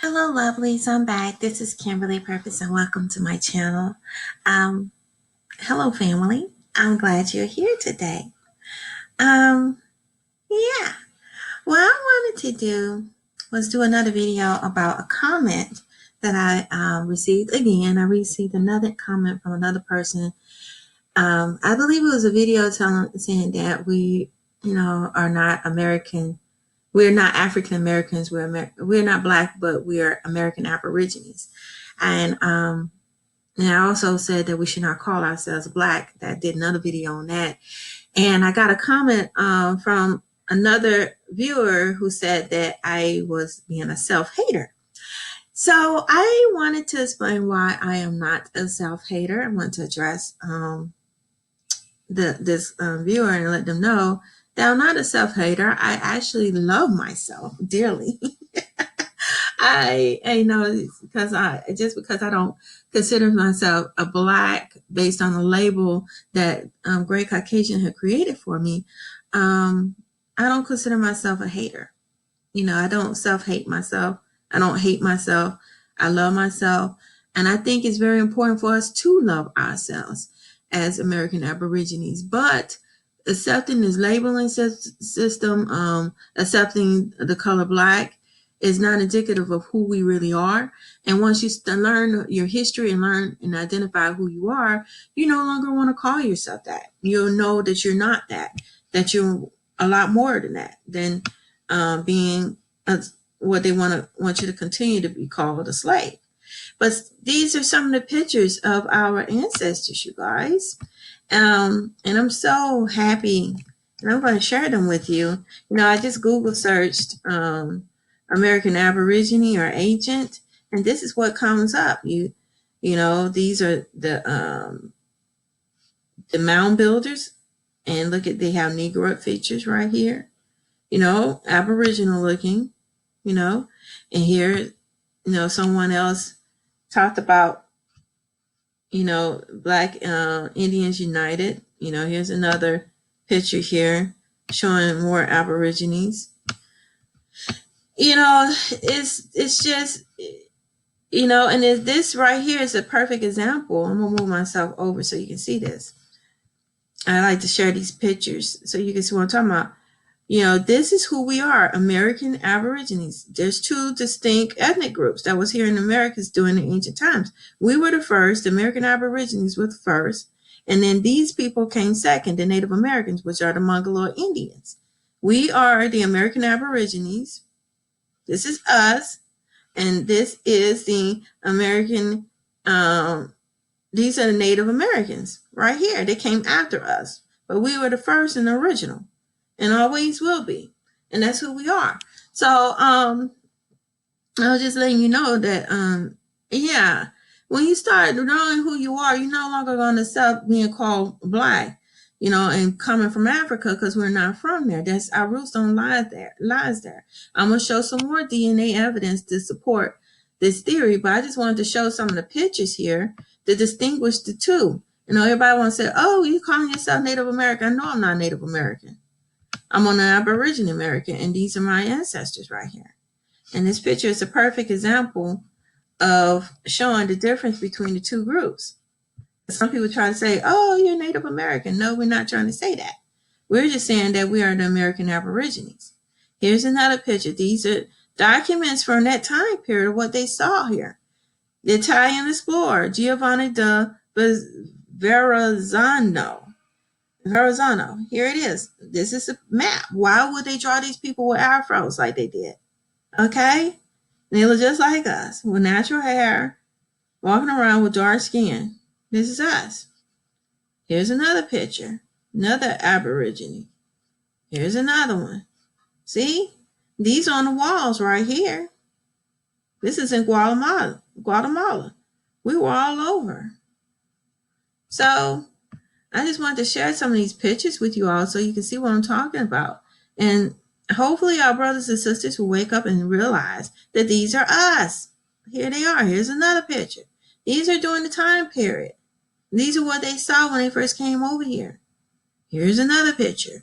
Hello, lovelies. I'm back. This is Kimberly Purpose, and welcome to my channel. Um, Hello, family. I'm glad you're here today. Um, yeah. What I wanted to do was do another video about a comment that I received. Again, I received another comment from another person. I believe it was a video saying that we, are not American. We're not African Americans. We're not Black, but we are American Aborigines. And I also said that we should not call ourselves Black. That did another video on that. And I got a comment from another viewer who said that I was being a self-hater. So I wanted to explain why I am not a self-hater. I want to address this viewer and let them know that I'm not a self-hater. I actually love myself dearly. I know because I don't consider myself a Black based on the label that Great Caucasian had created for me. I don't consider myself a hater. I don't self-hate myself. I don't hate myself. I love myself. And I think it's very important for us to love ourselves as American Aborigines. But accepting this labeling system, accepting the color Black is not indicative of who we really are. And once you learn your history and learn and identify who you are, you no longer want to call yourself that. You'll know that you're not that you're a lot more than that, than being what they want you to continue to be called, a slave. But these are some of the pictures of our ancestors, you guys. And I'm so happy, and I'm going to share them with you. I just Google searched American Aborigine or agent, and this is what comes up. These are the mound builders, and look at, they have Negro features right here. Aboriginal looking. And here, someone else talked about, Black Indians United. Here's another picture here showing more Aborigines. It's just, and this right here is a perfect example. I'm gonna move myself over so you can see this. I like to share these pictures so you can see what I'm talking about. This is who we are, American Aborigines. There's two distinct ethnic groups that was here in Americas during the ancient times. We were the first, the American Aborigines were the first, and then these people came second, the Native Americans, which are the Mongoloid Indians. We are the American Aborigines. This is us, and this is the American, these are the Native Americans right here. They came after us, but we were the first and the original, and always will be, and that's who we are. So I was just letting you know that yeah, when you start knowing who you are, you're no longer going to stop being called Black, and coming from Africa, because we're not from there. That's our roots don't lie there. I'm gonna show some more DNA evidence to support this theory, but I just wanted to show some of the pictures here to distinguish the two. Everybody wants to say, "Oh, you calling yourself Native American?" No, I'm not Native American. I'm on an Aborigine American, and these are my ancestors right here. And this picture is a perfect example of showing the difference between the two groups. Some people try to say, "Oh, you're Native American." No, we're not trying to say that. We're just saying that we are the American Aborigines. Here's another picture. These are documents from that time period of what they saw here. The Italian explorer, Giovanni da Verrazzano. Here it is. This is a map. Why would they draw these people with afros like they did? Okay? They look just like us, with natural hair, walking around with dark skin. This is us. Here's another picture. Another Aborigine. Here's another one. See? These on the walls right here. This is in Guatemala. We were all over. So I just wanted to share some of these pictures with you all so you can see what I'm talking about. And hopefully our brothers and sisters will wake up and realize that these are us. Here they are. Here's another picture. These are during the time period. These are what they saw when they first came over here. Here's another picture.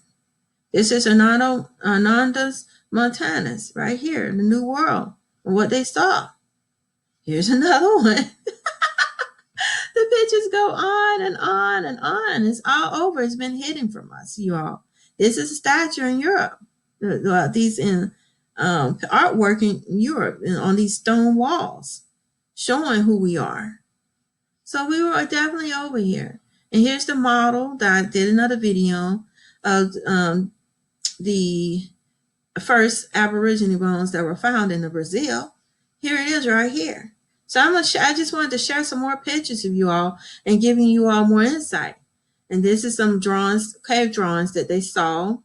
This is Anandas Montanus right here in the New World, what they saw. Here's another one. The pictures go on and on and on. It's all over. It's been hidden from us, you all. This is a statue in Europe. These in artwork in Europe on these stone walls, showing who we are. So we were definitely over here. And here's the model that I did another video of the first Aborigine bones that were found in Brazil. Here it is right here. So I just wanted to share some more pictures of you all and giving you all more insight. And this is some drawings, cave drawings that they saw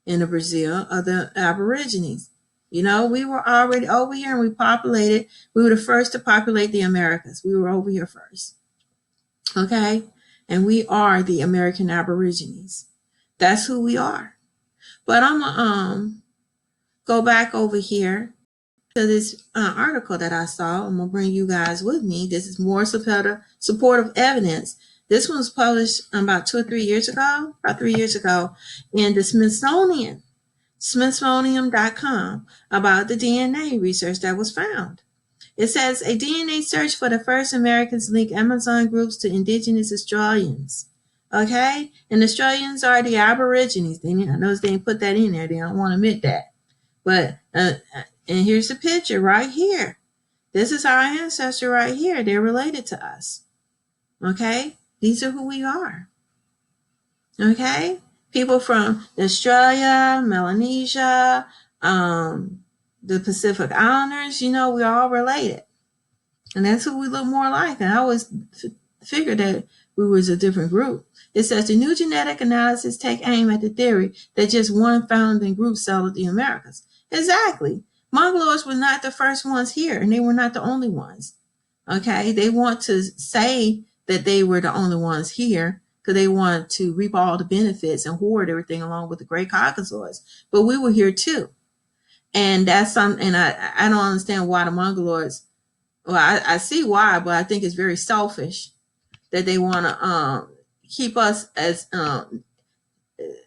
in Brazil of the Aborigines. You know, we were already over here and we populated. We were the first to populate the Americas. We were over here first. Okay? And we are the American Aborigines. That's who we are. But I'm going to go back over here to this article that I saw. I'm going to bring you guys with me. This is more supportive evidence. This one was published about 2 or 3 years ago, about 3 years ago, in the Smithsonian, Smithsonian.com, about the DNA research that was found. It says a DNA search for the first Americans linked Amazon groups to indigenous Australians. Okay? And Australians are the Aborigines. I notice they didn't put that in there. They don't want to admit that. But, and here's the picture right here. This is our ancestor right here. They're related to us. Okay? These are who we are. Okay? People from Australia, Melanesia, the Pacific Islanders, you know, we're all related. And that's who we look more like. And I always figured that we was a different group. It says the new genetic analysis take aim at the theory that just one founding group settled the Americas. Exactly. Mongoloids were not the first ones here, and they were not the only ones. Okay? They want to say that they were the only ones here because they want to reap all the benefits and hoard everything along with the great Caucasoids. But we were here too. And that's something, and I don't understand why the Mongoloids, well, I see why, but I think it's very selfish that they want to keep us as,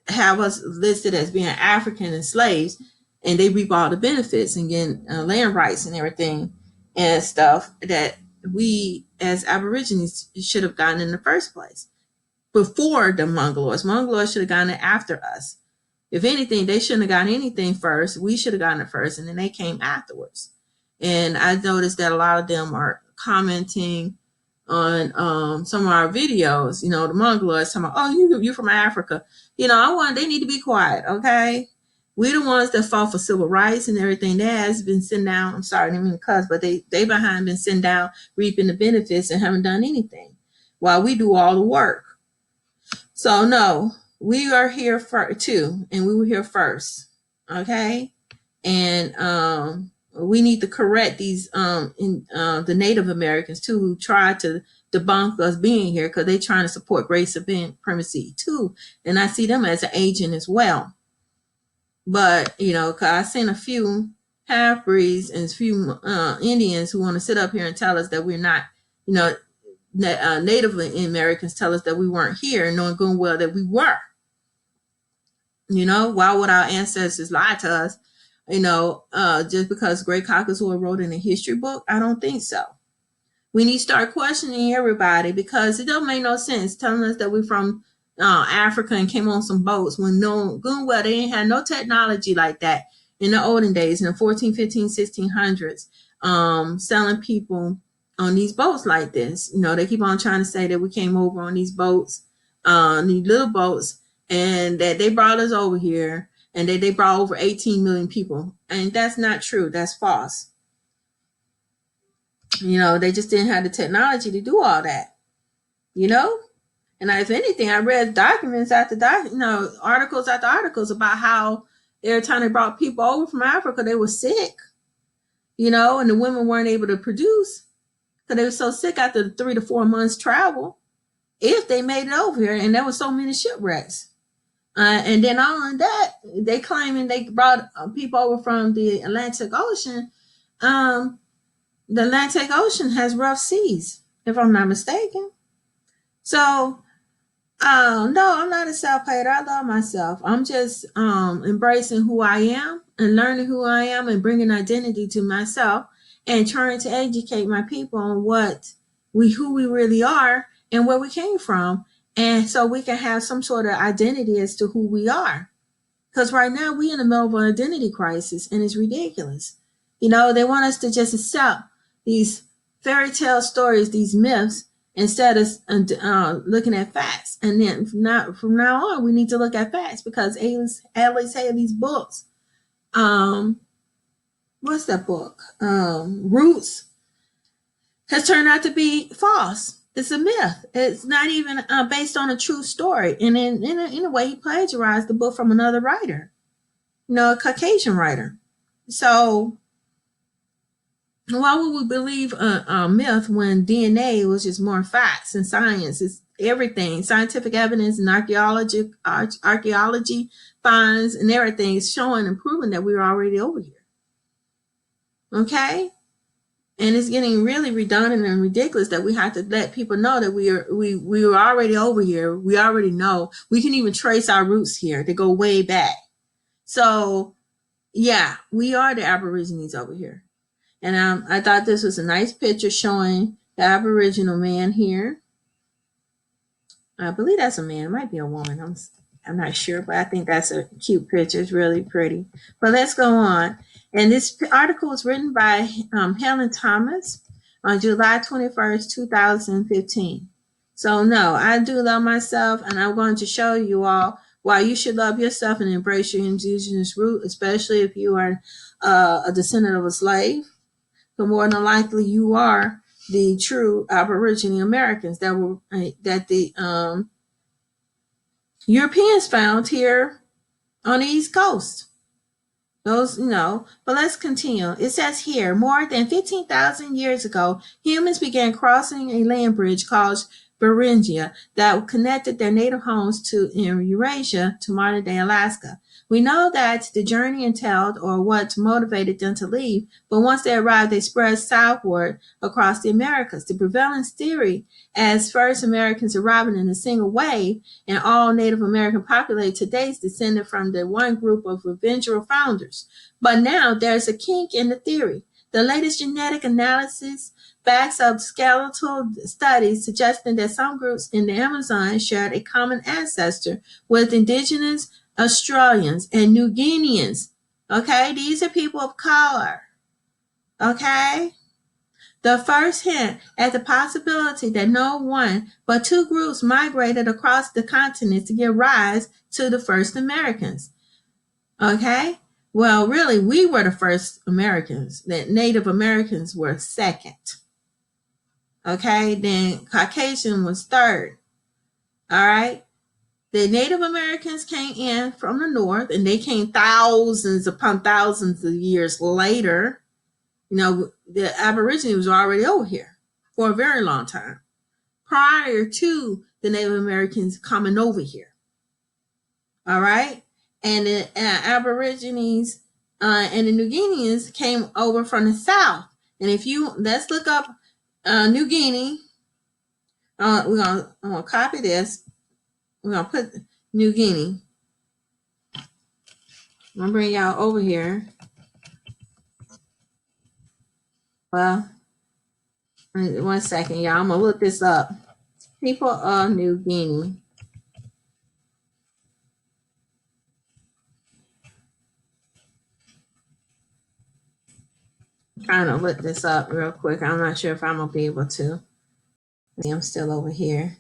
have us listed as being African and slaves, and they reap all the benefits and get land rights and everything and stuff that we as Aborigines should have gotten in the first place before the Mongoloids. Mongoloids should have gotten it after us. If anything, they shouldn't have gotten anything first. We should have gotten it first, and then they came afterwards. And I noticed that a lot of them are commenting on some of our videos. You know, the Mongoloids talking about, oh, you're from Africa. You know, they need to be quiet, okay? We're the ones that fought for civil rights and everything. That has been sitting down. I'm sorry, I didn't mean to cuss, but they behind been sitting down reaping the benefits and haven't done anything while we do all the work. So no, we are here for too, and we were here first, okay? And we need to correct these the Native Americans too, who tried to debunk us being here because they're trying to support race supremacy too, and I see them as an agent as well. But you know, cause I've seen a few half breeds and a few Indians who want to sit up here and tell us that we're not, you know, Native Americans tell us that we weren't here, knowing good and well that we were. You know, why would our ancestors lie to us? You know, just because Great Caucasoid wrote in a history book? I don't think so. We need to start questioning everybody because it don't make no sense telling us that we're from Africa and came on some boats when good and well they ain't had no technology like that in the olden days, in the 14, 15, 1600s, selling people on these boats like this. You know, they keep on trying to say that we came over on these boats, these little boats, and that they brought us over here and that they brought over 18 million people. And that's not true. That's false. You know, they just didn't have the technology to do all that, you know? And if anything, I read documents after articles after articles about how every time they brought people over from Africa, they were sick, you know, and the women weren't able to produce because they were so sick after the 3 to 4 months travel if they made it over here. And there were so many shipwrecks. And then on that, they claiming they brought people over from the Atlantic Ocean. The Atlantic Ocean has rough seas, if I'm not mistaken. So, no, I'm not a self-hater. I love myself. I'm just embracing who I am and learning who I am and bringing identity to myself and trying to educate my people on who we really are and where we came from. And so we can have some sort of identity as to who we are. Because right now we in the middle of an identity crisis and it's ridiculous. They want us to just accept these fairy tale stories, these myths, instead of looking at facts. And then from now on, we need to look at facts because Alice Haley's books, what's that book? Roots has turned out to be false. It's a myth. It's not even based on a true story. And in a way, he plagiarized the book from another writer, a Caucasian writer. So why would we believe a myth when DNA was just more facts and science? It's everything, scientific evidence and archaeology finds and everything is showing and proving that we were already over here. Okay? And it's getting really redundant and ridiculous that we have to let people know that we were already over here. We already know. We can even trace our roots here to go way back. So, yeah, we are the Aborigines over here. And I thought this was a nice picture showing the Aboriginal man here. I believe that's a man. It might be a woman. I'm not sure, but I think that's a cute picture. It's really pretty. But let's go on. And this article was written by Helen Thomas on July 21st, 2015. So, no, I do love myself, and I'm going to show you all why you should love yourself and embrace your indigenous root, especially if you are a descendant of a slave. So more than likely, you are the true Aboriginal Americans that the Europeans found here on the East Coast. Those, but let's continue. It says here, more than 15,000 years ago, humans began crossing a land bridge called Beringia that connected their native homes in Eurasia to modern day Alaska. We know that the journey entailed or what motivated them to leave, but once they arrived, they spread southward across the Americas. The prevailing theory, as first Americans arriving in a single wave, and all Native American populated today is descended from the one group of eventual founders. But now there's a kink in the theory. The latest genetic analysis backs up skeletal studies suggesting that some groups in the Amazon shared a common ancestor with indigenous Australians and New Guineans. Okay, these are people of color. Okay? The first hint at the possibility that no one but two groups migrated across the continent to give rise to the first Americans. Okay? Well, really, we were the first Americans. The Native Americans were second. Okay? Then Caucasian was third. All right? The Native Americans came in from the north, and they came thousands upon thousands of years later. The Aborigines were already over here for a very long time, prior to the Native Americans coming over here. All right? And the Aborigines and the New Guineans came over from the south. And let's look up New Guinea. I'm gonna copy this. We're gonna put New Guinea. I'm gonna bring y'all over here. Well, 1 second, y'all. I'm gonna look this up. People of New Guinea. I'm trying to look this up real quick. I'm not sure if I'm gonna be able to. I'm still over here.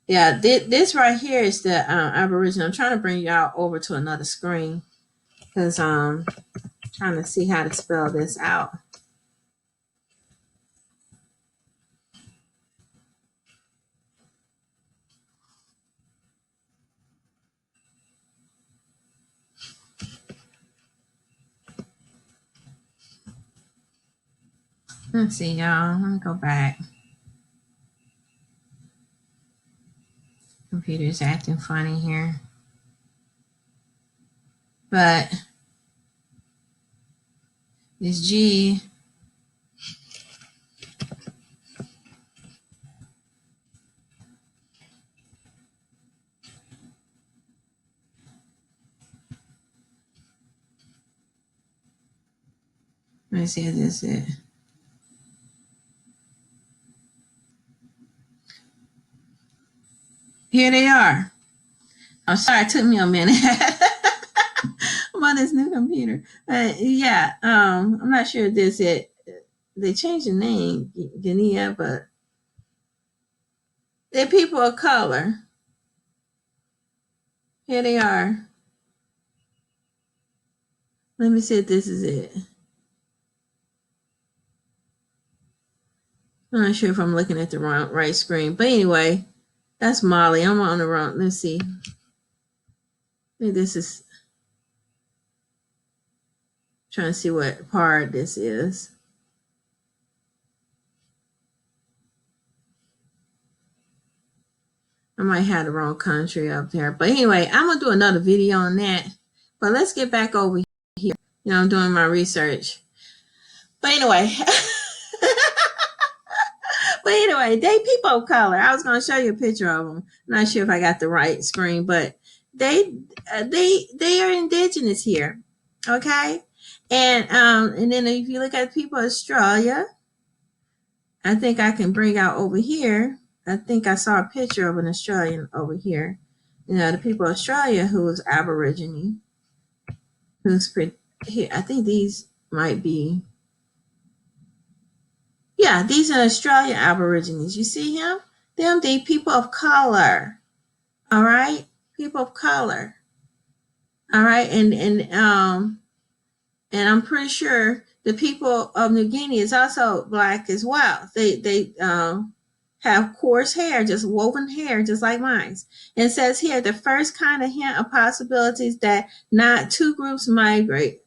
Yeah, this right here is the Aboriginal. I'm trying to bring y'all over to another screen because I'm trying to see how to spell this out. Let's see, y'all. Let me go back. Computer's acting funny here. But this G, Let me see if this is it. Here they are. I'm sorry, it took me a minute. I'm on this new computer. Yeah, I'm not sure if this is it. They changed the name, Guinea, but they're people of color. Here they are. Let me see if this is it. I'm not sure if I'm looking at the right screen. But anyway, that's Molly. I'm on the wrong. Let's see. I think this is trying to see what part this is. I might have the wrong country up there. But anyway, I'm going to do another video on that. But let's get back over here. I'm doing my research. But anyway. But anyway, they people of color. I was going to show you a picture of them. I'm not sure if I got the right screen, but they are indigenous here. Okay? And then if you look at people of Australia, I think I can bring out over here. I think I saw a picture of an Australian over here. The people of Australia who was Aborigine, who's pretty here. I think these might be. Yeah, these are Australian Aborigines. You see him? Them, the people of color. All right, people of color. All right, and I'm pretty sure the people of New Guinea is also black as well. They have coarse hair, just woven hair, just like mine. And it says here the first kind of hint of possibilities that not two groups migrate.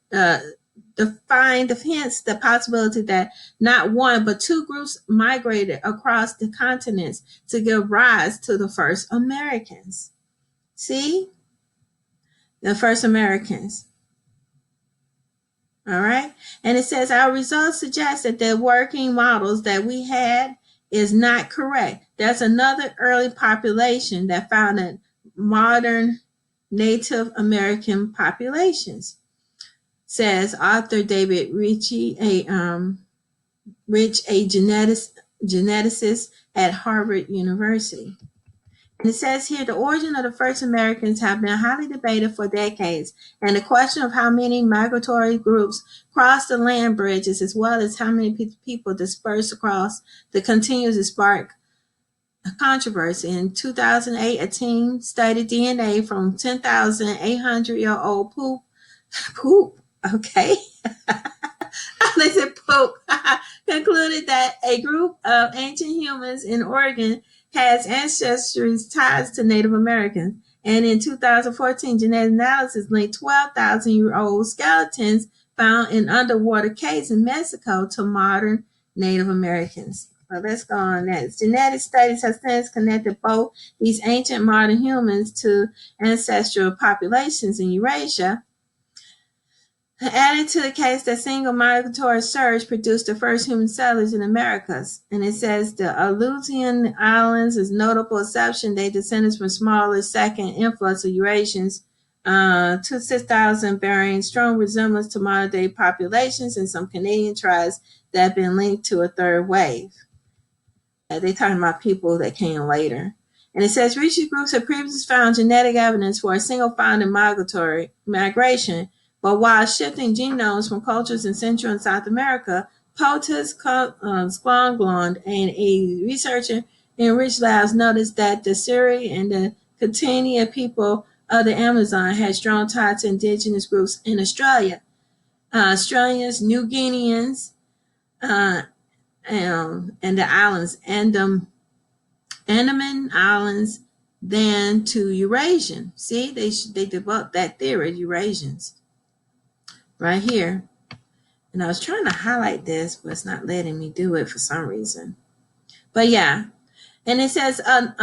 Define the hints the possibility that not one but two groups migrated across the continents to give rise to the first Americans. See? The first Americans. All right. And it says our results suggest that the working models that we had is not correct. That's another early population that founded modern Native American populations, says author David Ritchie, a geneticist at Harvard University. And it says here the origin of the first Americans have been highly debated for decades, and the question of how many migratory groups crossed the land bridges as well as how many people dispersed across the continues to spark controversy. In 2008, a team studied DNA from 10,800-year-old poop, okay? They said poop, concluded that a group of ancient humans in Oregon has ancestry ties to Native Americans. And in 2014, genetic analysis linked 12,000-year-old skeletons found in underwater caves in Mexico to modern Native Americans. So let's go on next. Genetic studies have since connected both these ancient modern humans to ancestral populations in Eurasia, added to the case that single migratory surge produced the first human settlers in Americas. And it says the Aleutian Islands is notable exception. They descended from smaller second influx of Eurasians to 6,000, bearing strong resemblance to modern day populations and some Canadian tribes that have been linked to a third wave. They're talking about people that came later. And it says research groups have previously found genetic evidence for a single founding migration. But while shifting genomes from cultures in Central and South America, Potus Sklonglund and a researcher in Rich Labs noticed that the Seri and the Catania people of the Amazon had strong ties to indigenous groups in Australia. Australians, New Guineans, and the islands, Andaman Islands, than to Eurasian. See, they developed that theory, Eurasians. Right here. And I was trying to highlight this, but it's not letting me do it for some reason. But yeah. And it says other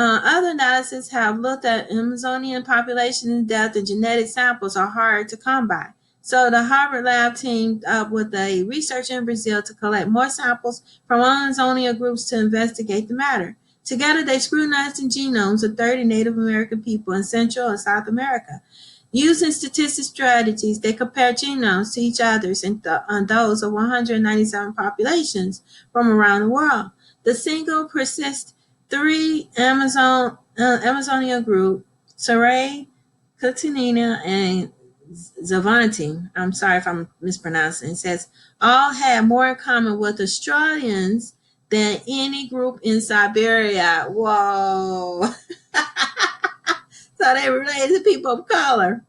analyses have looked at Amazonian population in depth, and genetic samples are hard to come by. So the Harvard lab teamed up with a researcher in Brazil to collect more samples from Amazonian groups to investigate the matter. Together, they scrutinized the genomes of 30 Native American people in Central and South America. Using statistic strategies, they compare genomes to each other's and on those of 197 populations from around the world. The single persists three Amazonia group, Saray, Cotinina, and Zavanti, I'm sorry if I'm mispronouncing, it says all had more in common with Australians than any group in Siberia. Whoa. So they related to people of color.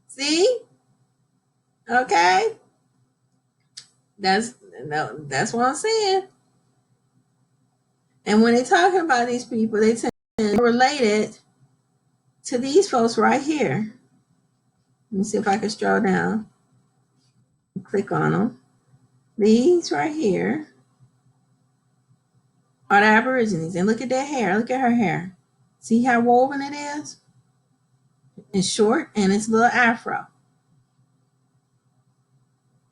See? Okay. That's that's what I'm saying. And when they're talking about these people, they tend to relate it to these folks right here. Let me see if I can scroll down. Click on them. These right here are the Aborigines. And look at their hair. Look at her hair. See how woven it is? It's short and it's a little afro.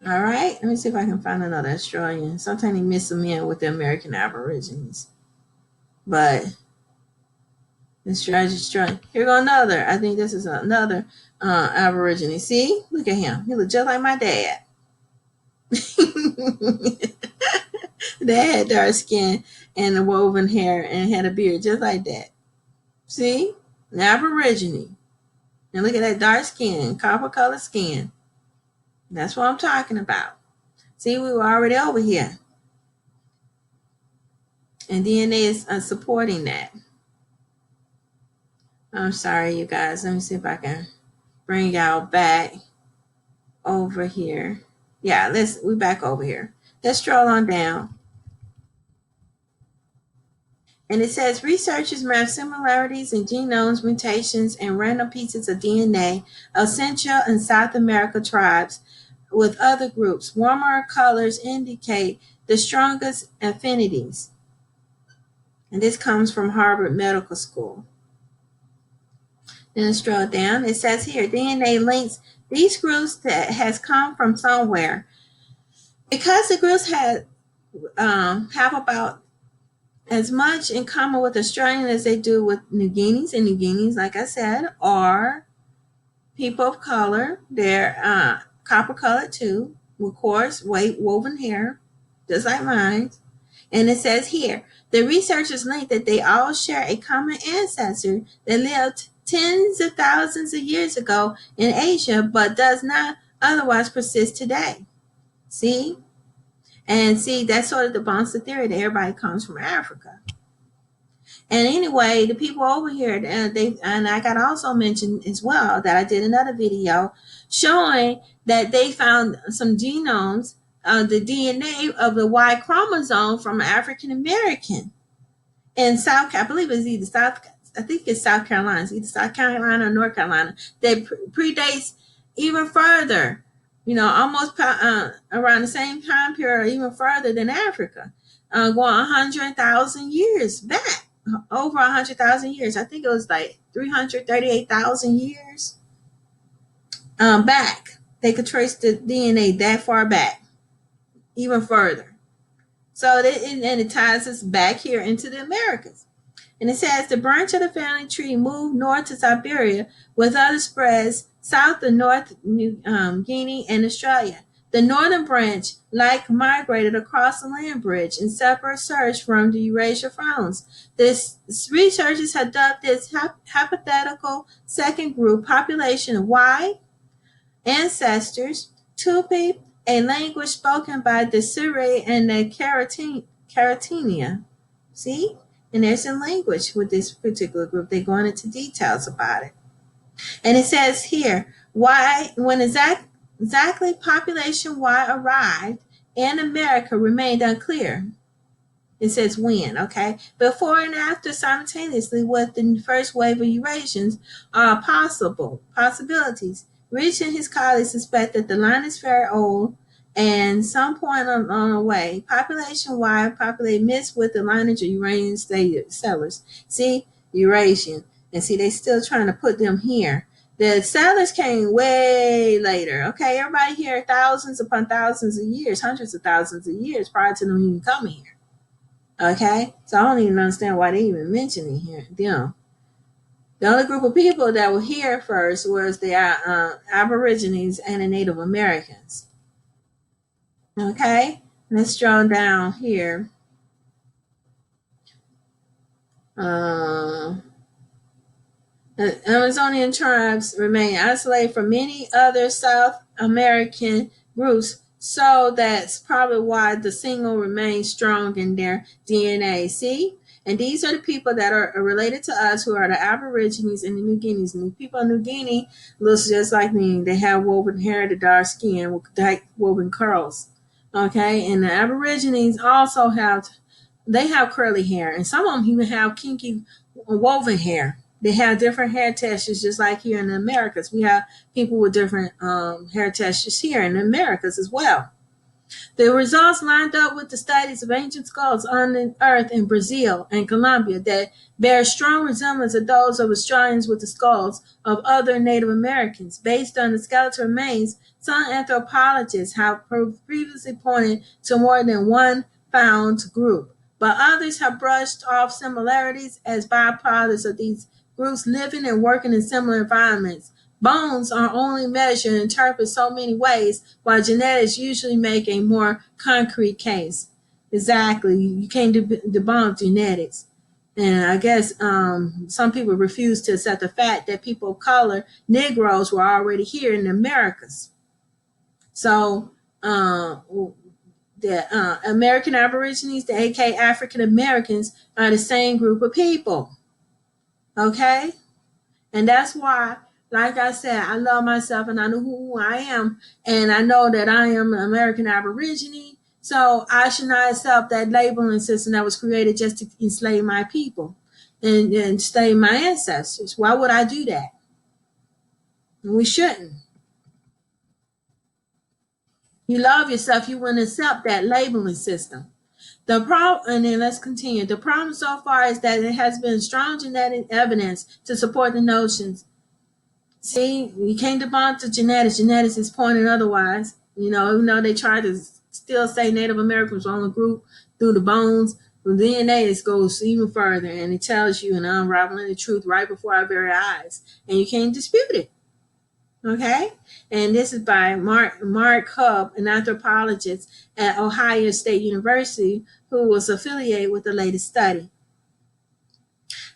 All right. Let me see if I can find another Australian. Sometimes they mix them in with the American Aborigines. But Australian. Here go another. I think this is another Aborigine. See? Look at him. He looks just like my dad. Dad had dark skin and a woven hair and had a beard just like that. See? An Aborigine. And look at that dark skin, copper colored skin. That's what I'm talking about. See, we were already over here. And DNA is supporting that. I'm sorry, you guys. Let me see if I can bring y'all back over here. Yeah, we back over here. Let's stroll on down. And it says researchers map similarities in genomes, mutations, and random pieces of DNA of Central and South America tribes with other groups. Warmer colors indicate the strongest affinities. And this comes from Harvard Medical School. Then scroll down. It says here, DNA links these groups that has come from somewhere. Because the groups have about as much in common with Australians as they do with New Guineans. And New Guineans, like I said, are people of color. They're copper colored too, with coarse, woven hair, just like mine. And it says here, the researchers link that they all share a common ancestor that lived tens of thousands of years ago in Asia, but does not otherwise persist today. See? And see, that sort of debunks the theory that everybody comes from Africa. And anyway, the people over here, and I got also mentioned as well that I did another video showing that they found some genomes, the DNA of the Y chromosome from African American in I believe it's either I think it's South Carolina. It's either South Carolina or North Carolina. That predates even further, almost around the same time period or even further than Africa, going 100,000 years back, over 100,000 years. I think it was like 338,000 years back. They could trace the DNA that far back, even further. So it ties us back here into the Americas. And it says the branch of the family tree moved north to Siberia with other spreads south to North New Guinea and Australia. The northern branch migrated across the land bridge in separate search from the Eurasia Fronts. Researchers have dubbed this hypothetical second group population of Y ancestors, Tupi, a language spoken by the Suri and the Caratinia. See? And there's a language with this particular group. They're going into details about it. And it says here, when exactly population Y arrived in America remained unclear. It says when, okay? Before and after simultaneously with the first wave of Eurasians are possibilities. Rich and his colleagues suspect that the line is very old and some point on the way, population Y mixed with the lineage of Eurasian settlers. See, Eurasian. And see, they still trying to put them here. The settlers came way later. Okay, everybody here, thousands upon thousands of years, hundreds of thousands of years prior to them even coming here. Okay, so I don't even understand why they even mentioning here them. The only group of people that were here first was the Aborigines and the Native Americans. Okay, let's draw down here. Uh, The Amazonian tribes remain isolated from many other South American groups, so that's probably why the single remains strong in their DNA. See? And these are the people that are related to us who are the Aborigines and the New Guineas. And the people in New Guinea looks just like me. They have woven hair, the dark skin with woven curls. Okay, and the Aborigines also have curly hair, and some of them even have kinky woven hair. They have different hair textures, just like here in the Americas. We have people with different hair textures here in the Americas as well. The results lined up with the studies of ancient skulls on the earth in Brazil and Colombia that bear strong resemblance of those of Australians with the skulls of other Native Americans. Based on the skeletal remains, some anthropologists have previously pointed to more than one found group, but others have brushed off similarities as byproducts of these groups living and working in similar environments. Bones are only measured and interpreted so many ways, while genetics usually make a more concrete case. Exactly. You can't debunk genetics. And I guess some people refuse to accept the fact that people of color, Negroes, were already here in the Americas. So the American Aborigines, the aka African Americans, are the same group of people. Okay? And that's why, like I said, I love myself and I know who I am. And I know that I am an American Aborigine. So I should not accept that labeling system that was created just to enslave my people and enslave my ancestors. Why would I do that? We shouldn't. You love yourself, you wouldn't accept that labeling system. The problem, and then let's continue. The problem so far is that it has been strong genetic evidence to support the notions. See, you can't debunk the genetics. Genetics is pointing otherwise. Even though they try to still say Native Americans were on the group through the bones, the DNA goes even further, and it tells you and unraveling the truth right before our very eyes, and you can't dispute it. Okay, and this is by Mark Hubb, an anthropologist at Ohio State University, who was affiliated with the latest study.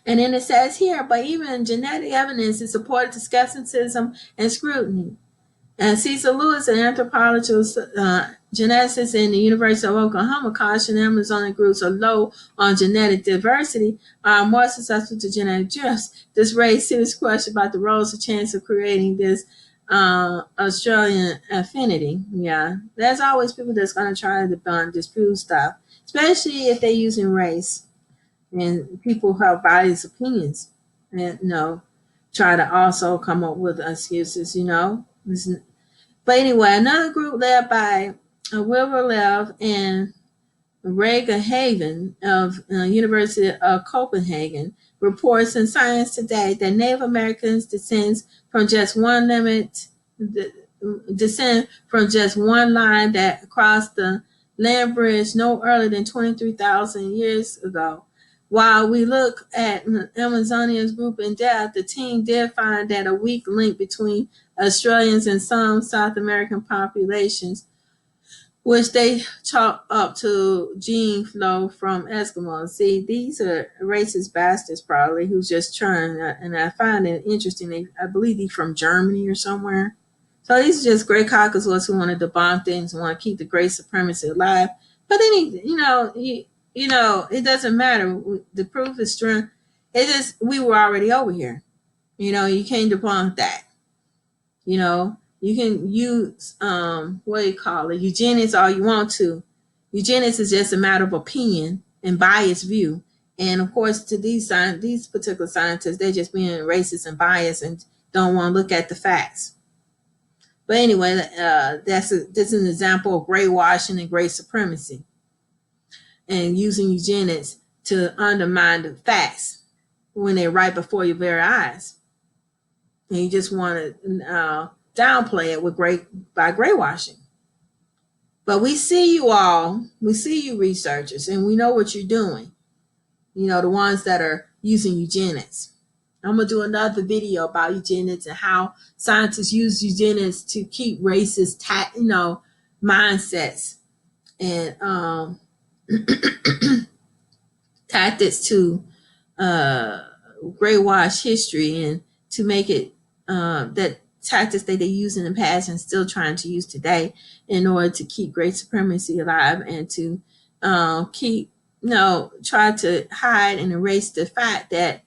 And then it says here, but even genetic evidence is supported to skepticism and scrutiny. And Cecil Lewis, an anthropologist, geneticist in the University of Oklahoma, cautioned Amazonian groups are low on genetic diversity are more susceptible to genetic drifts. This raised serious questions about the roles and chance of creating this Australian affinity. Yeah, there's always people that's going to try to disprove stuff, especially if they're using race. And people who have biased opinions and try to also come up with excuses. But anyway, another group led by Wilbur Lev and Rega Haven of University of Copenhagen reports in Science Today that Native Americans descend from just one line that crossed the land bridge no earlier than 23,000 years ago. While we look at Amazonian's group in depth, the team did find that a weak link between Australians and some South American populations, which they chalk up to gene flow from Eskimos. See, these are racist bastards probably who's just trying, and I find it interesting. I believe they're from Germany or somewhere. So these are just great caucasians who want to debunk things and want to keep the great supremacy alive. But then, it doesn't matter. The proof is strong. It's just we were already over here. You can't debunk that. You can use what do you call it, eugenics all you want to. Eugenics is just a matter of opinion and biased view. And of course, to these particular scientists, they're just being racist and biased and don't want to look at the facts. But anyway, this is an example of gray washing and gray supremacy, and using eugenics to undermine the facts when they're right before your very eyes. And you just want to downplay it by gray washing. But we see you all, we see you researchers, and we know what you're doing. The ones that are using eugenics. I'm gonna do another video about eugenics and how scientists use eugenics to keep racist, mindsets and tactics to graywash history and to make it that tactics that they used in the past and still trying to use today in order to keep great supremacy alive and to keep try to hide and erase the fact that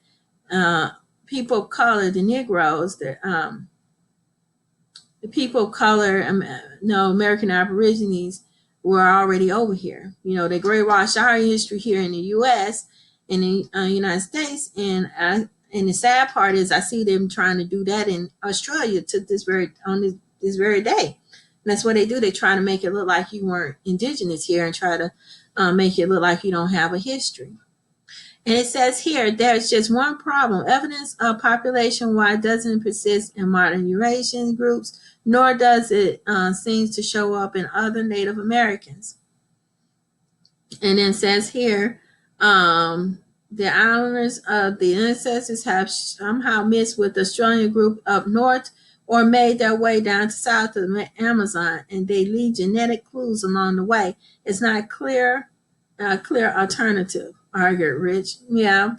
people of color, the Negroes, the people of color, American Aborigines were already over here. They graywash our history here in the U.S. in the United States, and the sad part is I see them trying to do that in Australia to this very day. And that's what they do. They try to make it look like you weren't indigenous here and try to make it look like you don't have a history. And it says here, there's just one problem. Evidence of population-wide doesn't persist in modern Eurasian groups, nor does it seem to show up in other Native Americans. And then says here, the islanders of the ancestors have somehow mixed with the Australian group up north or made their way down to south of the Amazon, and they leave genetic clues along the way. It's not a clear alternative, argued Rich. Yeah.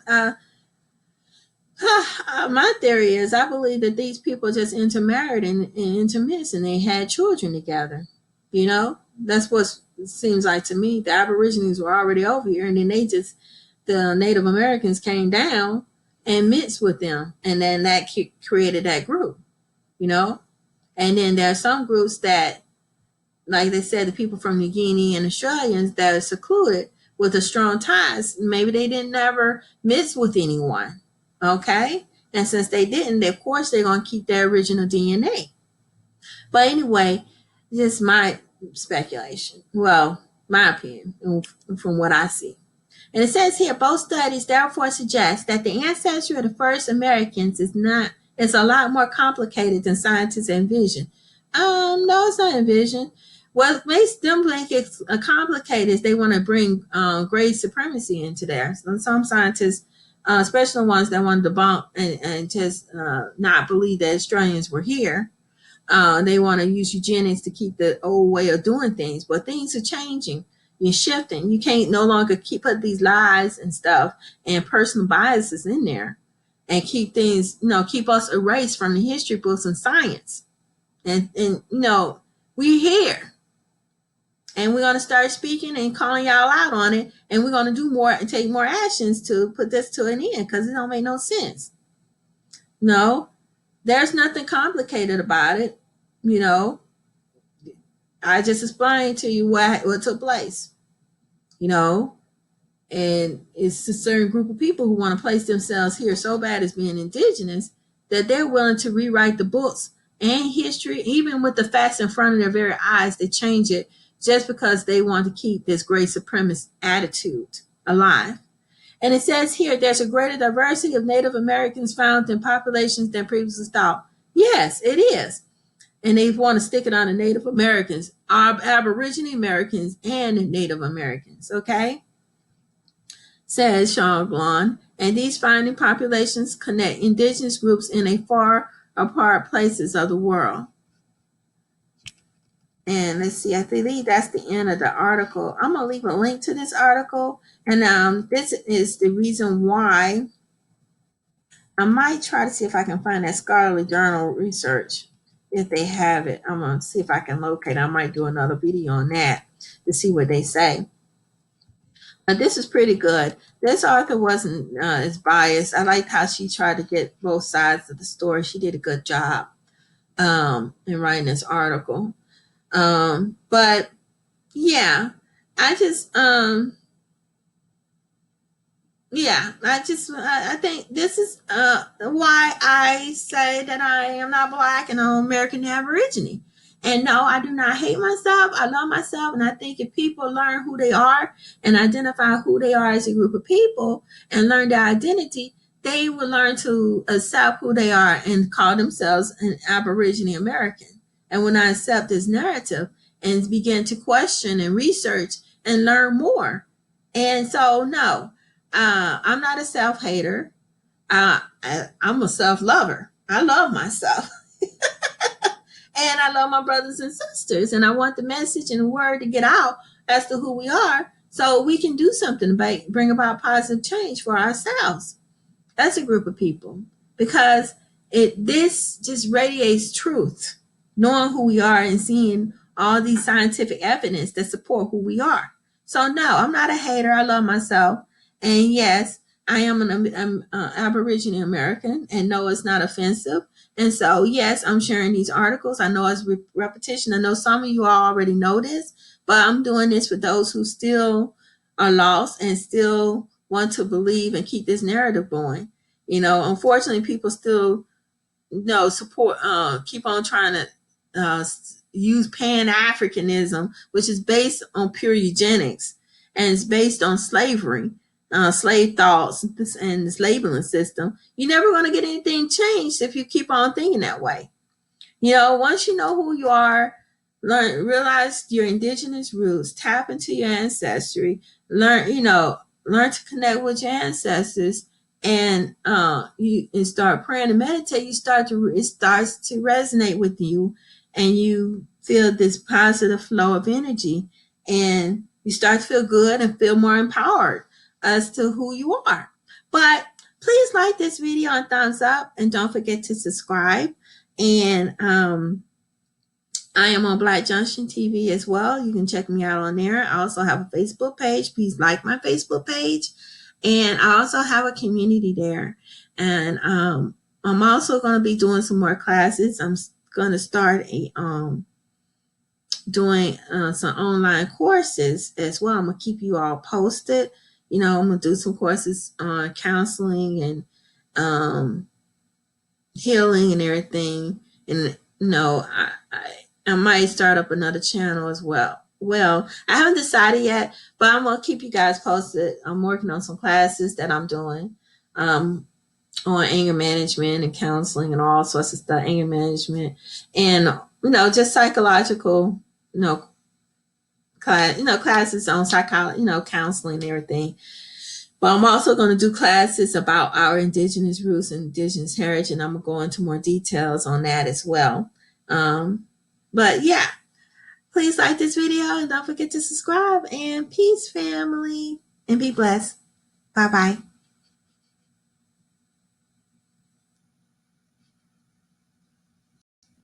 My theory is I believe that these people just intermarried and intermixed and they had children together. That's what it seems like to me. The Aborigines were already over here and then the Native Americans came down and mixed with them. And then that created that group, And then there are some groups that, like they said, the people from New Guinea and Australians that are secluded with the strong ties. Maybe they didn't ever mix with anyone. Okay. And since they didn't, of course, they're going to keep their original DNA. But anyway, just my speculation. Well, my opinion from what I see. And it says here, both studies therefore suggest that the ancestry of the first Americans is a lot more complicated than scientists envision. No, it's not envisioned. What makes them think it's complicated is they want to bring grade supremacy into there. Some scientists, especially the ones that want to debunk and just not believe that Australians were here, they want to use eugenics to keep the old way of doing things. But things are changing. You're shifting. You can't no longer put these lies and stuff and personal biases in there and keep things, keep us erased from the history books and science. And we're here. And we're going to start speaking and calling y'all out on it. And we're going to do more and take more actions to put this to an end because it don't make no sense. No, there's nothing complicated about it. I just explained to you what took place. And it's a certain group of people who want to place themselves here so bad as being indigenous that they're willing to rewrite the books and history, even with the facts in front of their very eyes. They change it just because they want to keep this great supremacist attitude alive. And it says here, there's a greater diversity of Native Americans found in populations than previously thought. Yes, it is. And they want to stick it on the Native Americans, Aborigine Americans, and Native Americans, okay? Says Sean Glon. And these finding populations connect indigenous groups in a far apart places of the world. And let's see, I believe that's the end of the article. I'm going to leave a link to this article. And this is the reason why I might try to see if I can find that scholarly journal research. If they have it, I'm going to see if I can locate it. I might do another video on that to see what they say. But this is pretty good. This author wasn't as biased. I liked how she tried to get both sides of the story. She did a good job in writing this article. But yeah, I think this is why I say that I am not Black and I'm American Aborigine. And no, I do not hate myself. I love myself. And I think if people learn who they are and identify who they are as a group of people and learn their identity, they will learn to accept who they are and call themselves an Aborigine American. And when I accept this narrative and begin to question and research and learn more. And so, no, I'm not a self-hater. I'm a self-lover. I love myself. And I love my brothers and sisters. And I want the message and the word to get out as to who we are so we can do something about bring about positive change for ourselves as a group of people. Because this just radiates truth, knowing who we are and seeing all these scientific evidence that support who we are. So no, I'm not a hater. I love myself. And yes, I am an Aborigine American, and no, it's not offensive. And so, yes, I'm sharing these articles. I know it's repetition. I know some of you all already know this, but I'm doing this for those who still are lost and still want to believe and keep this narrative going. Unfortunately, people still support, keep on trying to use Pan Africanism, which is based on pure eugenics and it's based on slavery, slave thoughts, and this labeling system. You're never going to get anything changed if you keep on thinking that way. Once you know who you are, realize your indigenous roots, tap into your ancestry, learn to connect with your ancestors, and you start praying and meditate. It starts to resonate with you, and you feel this positive flow of energy, and you start to feel good and feel more empowered as to who you are. But please like this video and thumbs up, and don't forget to subscribe. And I am on Black Junction TV as well. You can check me out on there. I also have a Facebook page. Please like my Facebook page. And I also have a community there. And I'm also going to be doing some more classes. I'm going to start doing some online courses as well. I'm going to keep you all posted. I'm going to do some courses on counseling and healing and everything. And I might start up another channel as well. Well, I haven't decided yet, but I'm gonna keep you guys posted. I'm working on some classes that I'm doing on anger management and counseling and all sorts of stuff, anger management, and just psychological, classes on psychology, counseling and everything. But I'm also going to do classes about our indigenous roots and indigenous heritage, and I'm going to go into more details on that as well. But yeah, please like this video and don't forget to subscribe. And peace, family, and be blessed. Bye-bye.